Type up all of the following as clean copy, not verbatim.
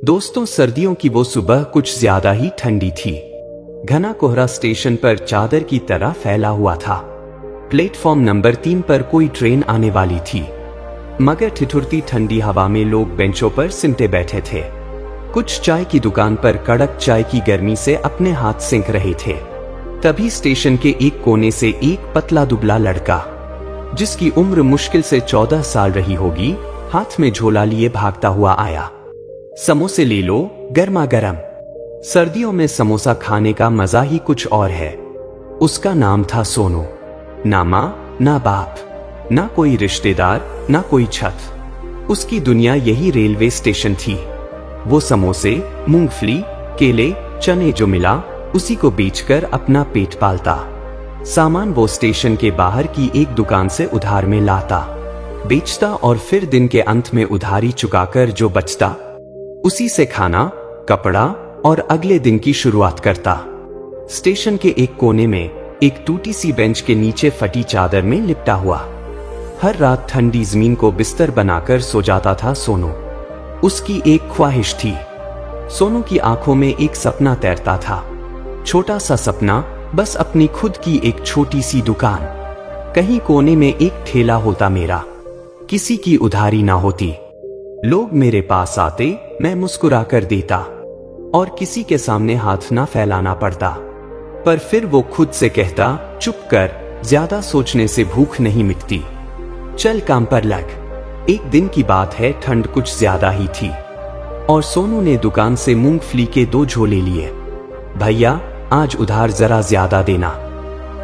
दोस्तों, सर्दियों की वो सुबह कुछ ज्यादा ही ठंडी थी। घना कोहरा स्टेशन पर चादर की तरह फैला हुआ था। प्लेटफॉर्म नंबर 3 पर कोई ट्रेन आने वाली थी, मगर ठिठुरती ठंडी हवा में लोग बेंचों पर सिमटे बैठे थे। कुछ चाय की दुकान पर कड़क चाय की गर्मी से अपने हाथ सेंक रहे थे। तभी स्टेशन के एक कोने से एक पतला दुबला लड़का, जिसकी उम्र मुश्किल से 14 साल रही होगी, हाथ में झोला लिए भागता हुआ आया। समोसे ले लो, गर्मा गर्म। सर्दियों में समोसा खाने का मजा ही कुछ और है। उसका नाम था सोनू। ना माँ, ना बाप, ना कोई रिश्तेदार, ना कोई छत। उसकी दुनिया यही रेलवे स्टेशन थी। वो समोसे, मूंगफली, केले, चने जो मिला उसी को बेचकर अपना पेट पालता। सामान वो स्टेशन के बाहर की एक दुकान से उधार में लाता, बेचता और फिर दिन के अंत में उधारी चुकाकर जो बचता उसी से खाना, कपड़ा और अगले दिन की शुरुआत करता। स्टेशन के एक कोने में एक टूटी सी बेंच के नीचे फटी चादर में लिपटा हुआ हर रात ठंडी जमीन को बिस्तर बनाकर सो जाता था सोनू। उसकी एक ख्वाहिश थी। सोनू की आंखों में एक सपना तैरता था, छोटा सा सपना, बस अपनी खुद की एक छोटी सी दुकान। कहीं कोने में एक ठेला होता मेरा, किसी की उधारी ना होती। लोग मेरे पास आते, मैं मुस्कुरा कर देता और किसी के सामने हाथ ना फैलाना पड़ता। पर फिर वो खुद से कहता, चुप कर, ज्यादा सोचने से भूख नहीं मिटती, चल काम पर लग। एक दिन की बात है, ठंड कुछ ज्यादा ही थी और सोनू ने दुकान से मूंगफली के 2 झोले लिए। भैया, आज उधार जरा ज्यादा देना,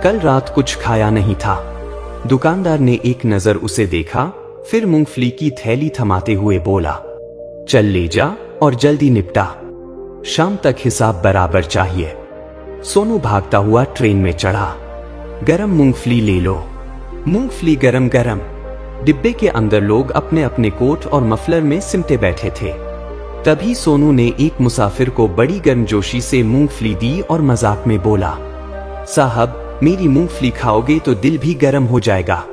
कल रात कुछ खाया नहीं था। दुकानदार ने एक नजर उसे देखा, फिर मूंगफली की थैली थमाते हुए बोला, चल ले जा और जल्दी निपटा, शाम तक हिसाब बराबर चाहिए। सोनू भागता हुआ ट्रेन में चढ़ा। गरम मूंगफली ले लो। मूंगफली गरम गरम। डिब्बे के अंदर लोग अपने अपने कोट और मफलर में सिमटे बैठे थे। तभी सोनू ने एक मुसाफिर को बड़ी गर्मजोशी से मूंगफली दी और मजाक में बोला, साहब, मेरी मूंगफली खाओगे तो दिल भी गर्म हो जाएगा।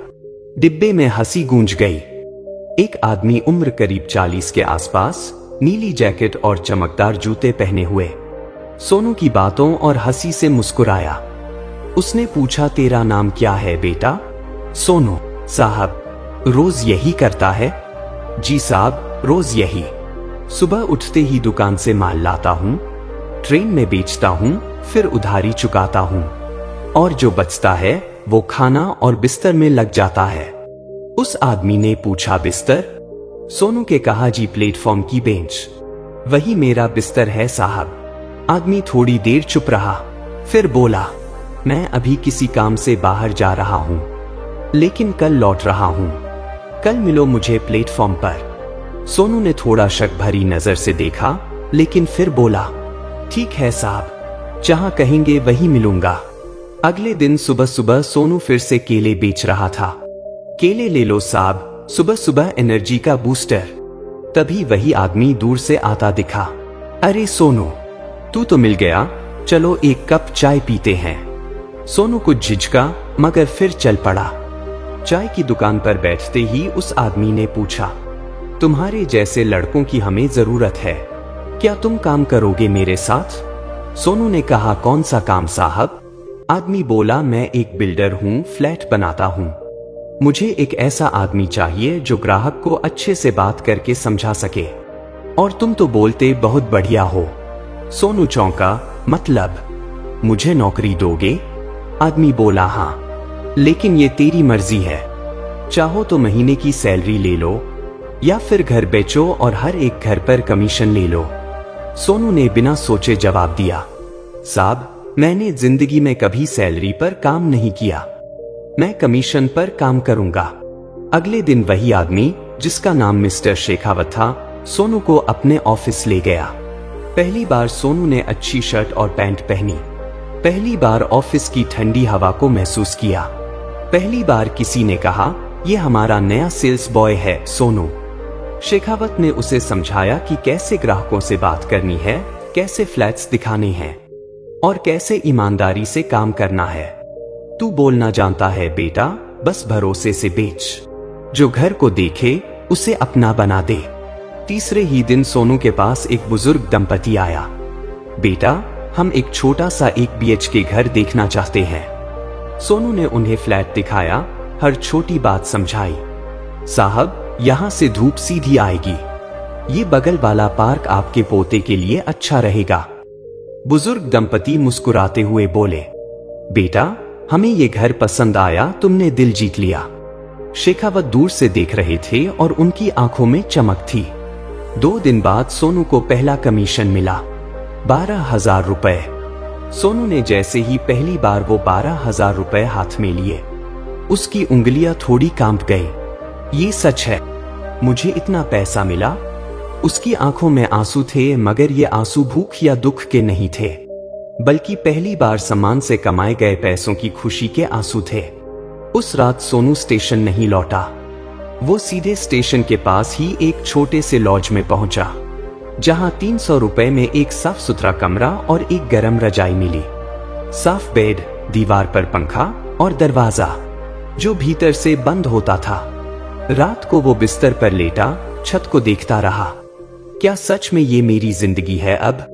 डिब्बे में हंसी गूंज गई। एक आदमी उम्र करीब 40 के आसपास, नीली जैकेट और चमकदार जूते पहने हुए, सोनू की बातों और हंसी से मुस्कुराया। उसने पूछा, तेरा नाम क्या है बेटा? सोनू। साहब, रोज यही करता है? जी साहब, रोज यही। सुबह उठते ही दुकान से माल लाता हूँ, ट्रेन में बेचता हूँ, फिर उधारी चुकाता हूँ और जो बचता है वो खाना और बिस्तर में लग जाता है। उस आदमी ने पूछा, बिस्तर? सोनू के कहा, जी प्लेटफॉर्म की बेंच, वही मेरा बिस्तर है साहब। आदमी थोड़ी देर चुप रहा, फिर बोला, मैं अभी किसी काम से बाहर जा रहा हूँ, लेकिन कल लौट रहा हूँ, कल मिलो मुझे प्लेटफॉर्म पर। सोनू ने थोड़ा शक भरी नजर से देखा, लेकिन फिर बोला, ठीक है साहब, जहां कहेंगे वही मिलूंगा। अगले दिन सुबह सुबह सोनू फिर से केले बेच रहा था। केले ले लो साहब, सुबह सुबह एनर्जी का बूस्टर। तभी वही आदमी दूर से आता दिखा। अरे सोनू, तू तो मिल गया, चलो एक कप चाय पीते हैं। सोनू कुछ झिझका, मगर फिर चल पड़ा। चाय की दुकान पर बैठते ही उस आदमी ने पूछा, तुम्हारे जैसे लड़कों की हमें जरूरत है, क्या तुम काम करोगे मेरे साथ? सोनू ने कहा, कौन सा काम साहब? आदमी बोला, मैं एक बिल्डर हूँ, फ्लैट बनाता हूँ। मुझे एक ऐसा आदमी चाहिए जो ग्राहक को अच्छे से बात करके समझा सके, और तुम तो बोलते बहुत बढ़िया हो। सोनू चौंका, मतलब मुझे नौकरी दोगे? आदमी बोला, हाँ, लेकिन ये तेरी मर्जी है, चाहो तो महीने की सैलरी ले लो या फिर घर बेचो और हर एक घर पर कमीशन ले लो। सोनू ने बिना सोचे जवाब दिया, साहब, मैंने जिंदगी में कभी सैलरी पर काम नहीं किया, मैं कमीशन पर काम करूंगा। अगले दिन वही आदमी, जिसका नाम मिस्टर शेखावत था, सोनू को अपने ऑफिस ले गया। पहली बार सोनू ने अच्छी शर्ट और पैंट पहनी। पहली बार ऑफिस की ठंडी हवा को महसूस किया। पहली बार किसी ने कहा, यह हमारा नया सेल्स बॉय है सोनू। शेखावत ने उसे समझाया कि कैसे ग्राहकों से बात करनी है, कैसे फ्लैट्स दिखाने हैं और कैसे ईमानदारी से काम करना है। तू बोलना जानता है बेटा, बस भरोसे से बेच। जो घर को देखे उसे अपना बना दे। तीसरे ही दिन सोनू के पास एक बुजुर्ग दंपति आया। बेटा, हम एक छोटा सा 1 BHK घर देखना चाहते हैं। सोनू ने उन्हें फ्लैट दिखाया, हर छोटी बात समझाई। साहब, यहाँ से धूप सीधी आएगी। ये बगल वाला पार्क आपके पोते के लिए अच्छा रहेगा। बुजुर्ग दंपति मुस्कुराते हुए बोले, बेटा, हमें ये घर पसंद आया, तुमने दिल जीत लिया। शेखावत दूर से देख रहे थे और उनकी आंखों में चमक थी। 2 दिन बाद सोनू को पहला कमीशन मिला, 12,000 रुपए। सोनू ने जैसे ही पहली बार वो 12,000 रुपए हाथ में लिए, उसकी उंगलियां थोड़ी कांप गई। ये सच है, मुझे इतना पैसा मिला। उसकी आंखों में आंसू थे, मगर ये आंसू भूख या दुख के नहीं थे, बल्कि पहली बार सम्मान से कमाए गए पैसों की खुशी के आंसू थे। उस रात सोनू स्टेशन नहीं लौटा। वो सीधे स्टेशन के पास ही एक छोटे से लॉज में पहुंचा, जहां 300 रुपए में एक साफ सुथरा कमरा और एक गर्म रजाई मिली। साफ बेड, दीवार पर पंखा और दरवाजा जो भीतर से बंद होता था। रात को वो बिस्तर पर लेटा छत को देखता रहा। क्या सच में ये मेरी जिंदगी है अब?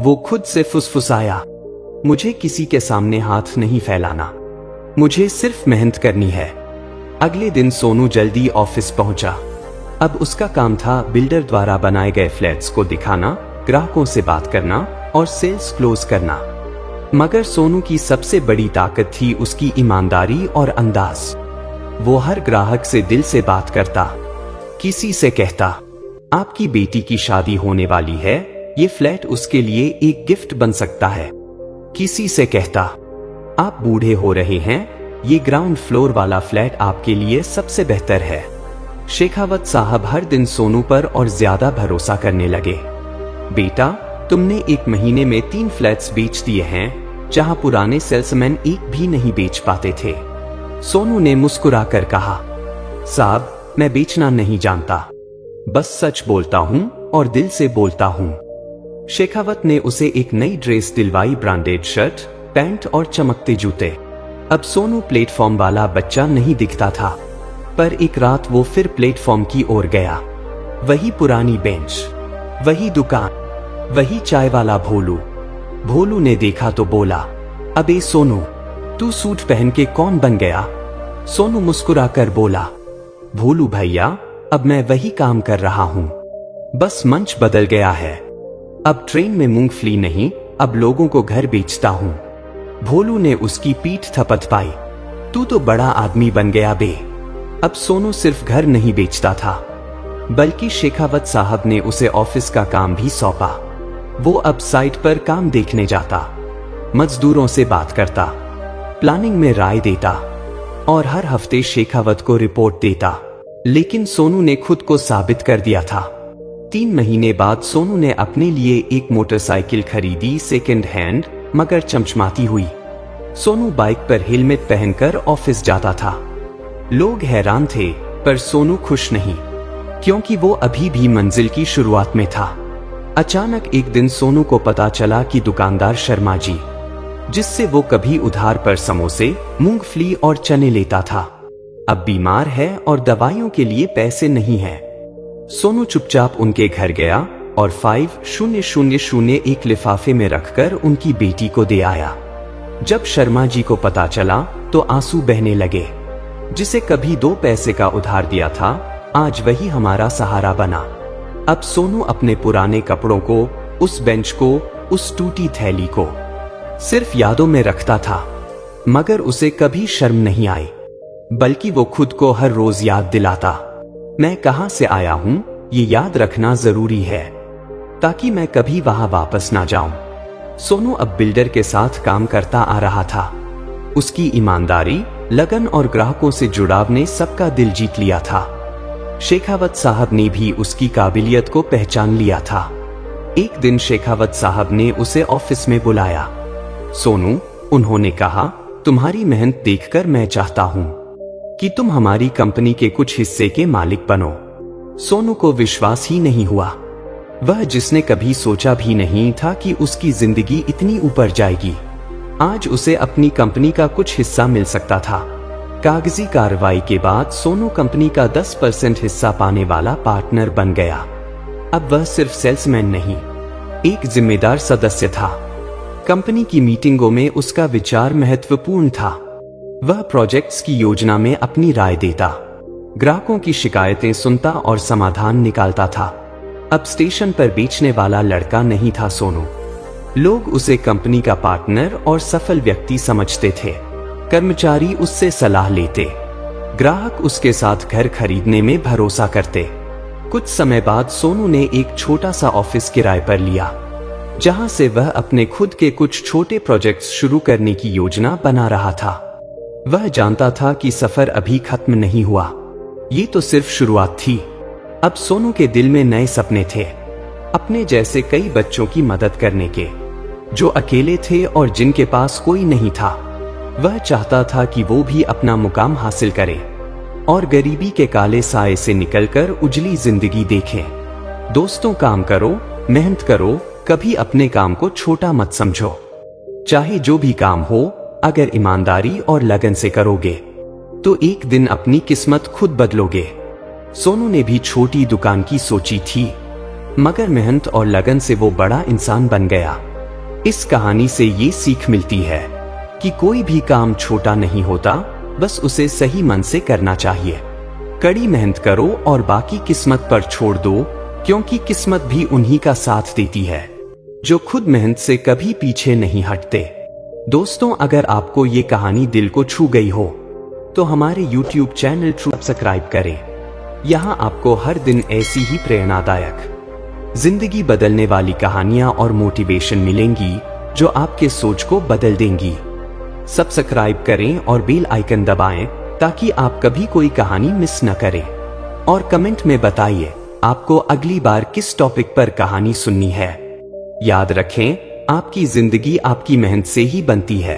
वो खुद से फुसफुसाया, मुझे किसी के सामने हाथ नहीं फैलाना, मुझे सिर्फ मेहनत करनी है। अगले दिन सोनू जल्दी ऑफिस पहुंचा। अब उसका काम था बिल्डर द्वारा बनाए गए फ्लैट्स को दिखाना, ग्राहकों से बात करना और सेल्स क्लोज करना। मगर सोनू की सबसे बड़ी ताकत थी उसकी ईमानदारी और अंदाज। वो हर ग्राहक से दिल से बात करता। किसी से कहता, आपकी बेटी की शादी होने वाली है, ये फ्लैट उसके लिए एक गिफ्ट बन सकता है। किसी से कहता, आप बूढ़े हो रहे हैं, ये ग्राउंड फ्लोर वाला फ्लैट आपके लिए सबसे बेहतर है। शेखावत साहब हर दिन सोनू पर और ज्यादा भरोसा करने लगे। बेटा, तुमने 1 महीने में 3 फ्लैट्स बेच दिए हैं, जहां पुराने सेल्समैन एक भी नहीं बेच पाते थे। सोनू ने मुस्कुराकर कहा, साहब, मैं बेचना नहीं जानता, बस सच बोलता हूं और दिल से बोलता हूं। शेखावत ने उसे एक नई ड्रेस दिलवाई, ब्रांडेड शर्ट, पैंट और चमकते जूते। अब सोनू प्लेटफॉर्म वाला बच्चा नहीं दिखता था, पर एक रात वो फिर प्लेटफॉर्म की ओर गया। वही पुरानी बेंच, वही दुकान, वही चाय वाला भोलू। भोलू ने देखा तो बोला, अबे सोनू, तू सूट पहन के कौन बन गया? सोनू मुस्कुराकर बोला, भोलू भैया, अब मैं वही काम कर रहा हूं, बस मंच बदल गया है। अब ट्रेन में मूंगफली नहीं, अब लोगों को घर बेचता हूं। भोलू ने उसकी पीठ थपथपाई, तू तो बड़ा आदमी बन गया बे। अब सोनू सिर्फ घर नहीं बेचता था, बल्कि शेखावत साहब ने उसे ऑफिस का काम भी सौंपा। वो अब साइट पर काम देखने जाता, मजदूरों से बात करता, प्लानिंग में राय देता और हर हफ्ते शेखावत को रिपोर्ट देता। लेकिन सोनू ने खुद को साबित कर दिया था। 3 महीने बाद सोनू ने अपने लिए एक मोटरसाइकिल खरीदी, सेकंड हैंड, मगर चमचमाती हुई। सोनू बाइक पर हेलमेट पहनकर ऑफिस जाता था। लोग हैरान थे, पर सोनू खुश नहीं, क्योंकि वो अभी भी मंजिल की शुरुआत में था। अचानक एक दिन सोनू को पता चला कि दुकानदार शर्मा जी, जिससे वो कभी उधार पर समोसे, मूंगफली और चने लेता था, अब बीमार है और दवाइयों के लिए पैसे नहीं है। सोनू चुपचाप उनके घर गया और 5000 एक लिफाफे में रखकर उनकी बेटी को दे आया। जब शर्मा जी को पता चला तो आंसू बहने लगे। जिसे कभी 2 पैसे का उधार दिया था, आज वही हमारा सहारा बना। अब सोनू अपने पुराने कपड़ों को, उस बेंच को, उस टूटी थैली को सिर्फ यादों में रखता था, मगर उसे कभी शर्म नहीं आई, बल्कि वो खुद को हर रोज याद दिलाता, मैं कहां से आया हूं, ये याद रखना जरूरी है, ताकि मैं कभी वहां वापस ना जाऊं। सोनू अब बिल्डर के साथ काम करता आ रहा था। उसकी ईमानदारी, लगन और ग्राहकों से जुड़ाव ने सबका दिल जीत लिया था। शेखावत साहब ने भी उसकी काबिलियत को पहचान लिया था। एक दिन शेखावत साहब ने उसे ऑफिस में बुलाया। सोनू, उन्होंने कहा, तुम्हारी मेहनत देखकर मैं चाहता हूं कि तुम हमारी कंपनी के कुछ हिस्से के मालिक बनो। सोनू को विश्वास ही नहीं हुआ। वह जिसने कभी सोचा भी नहीं था कि उसकी जिंदगी इतनी ऊपर जाएगी, आज उसे अपनी कंपनी का कुछ हिस्सा मिल सकता था। कागजी कार्रवाई के बाद सोनू कंपनी का 10% हिस्सा पाने वाला पार्टनर बन गया। अब वह सिर्फ सेल्समैन नहीं, एक जिम्मेदार सदस्य था। कंपनी की मीटिंगों में उसका विचार महत्वपूर्ण था। वह प्रोजेक्ट्स की योजना में अपनी राय देता, ग्राहकों की शिकायतें सुनता और समाधान निकालता था। अब स्टेशन पर बेचने वाला लड़का नहीं था सोनू। लोग उसे कंपनी का पार्टनर और सफल व्यक्ति समझते थे। कर्मचारी उससे सलाह लेते, ग्राहक उसके साथ घर खरीदने में भरोसा करते। कुछ समय बाद सोनू ने एक छोटा सा ऑफिस किराए पर लिया, जहां से वह अपने खुद के कुछ छोटे प्रोजेक्ट्स शुरू करने की योजना बना रहा था। वह जानता था कि सफर अभी खत्म नहीं हुआ, ये तो सिर्फ शुरुआत थी। अब सोनू के दिल में नए सपने थे, अपने जैसे कई बच्चों की मदद करने के, जो अकेले थे और जिनके पास कोई नहीं था। वह चाहता था कि वो भी अपना मुकाम हासिल करे और गरीबी के काले साए से निकलकर उजली जिंदगी देखें। दोस्तों, काम करो, मेहनत करो, कभी अपने काम को छोटा मत समझो। चाहे जो भी काम हो, अगर ईमानदारी और लगन से करोगे तो एक दिन अपनी किस्मत खुद बदलोगे। सोनू ने भी छोटी दुकान की सोची थी, मगर मेहनत और लगन से वो बड़ा इंसान बन गया। इस कहानी से ये सीख मिलती है कि कोई भी काम छोटा नहीं होता, बस उसे सही मन से करना चाहिए। कड़ी मेहनत करो और बाकी किस्मत पर छोड़ दो, क्योंकि किस्मत भी उन्हीं का साथ देती है जो खुद मेहनत से कभी पीछे नहीं हटते। दोस्तों, अगर आपको ये कहानी दिल को छू गई हो तो हमारे YouTube चैनल ट्रू सब्सक्राइब करें। यहाँ आपको हर दिन ऐसी ही प्रेरणादायक, जिंदगी बदलने वाली कहानियां और मोटिवेशन मिलेंगी जो आपके सोच को बदल देंगी। सब्सक्राइब करें और बेल आइकन दबाएं ताकि आप कभी कोई कहानी मिस न करें। और कमेंट में बताइए आपको अगली बार किस टॉपिक पर कहानी सुननी है। याद रखें, आपकी जिंदगी आपकी मेहनत से ही बनती है।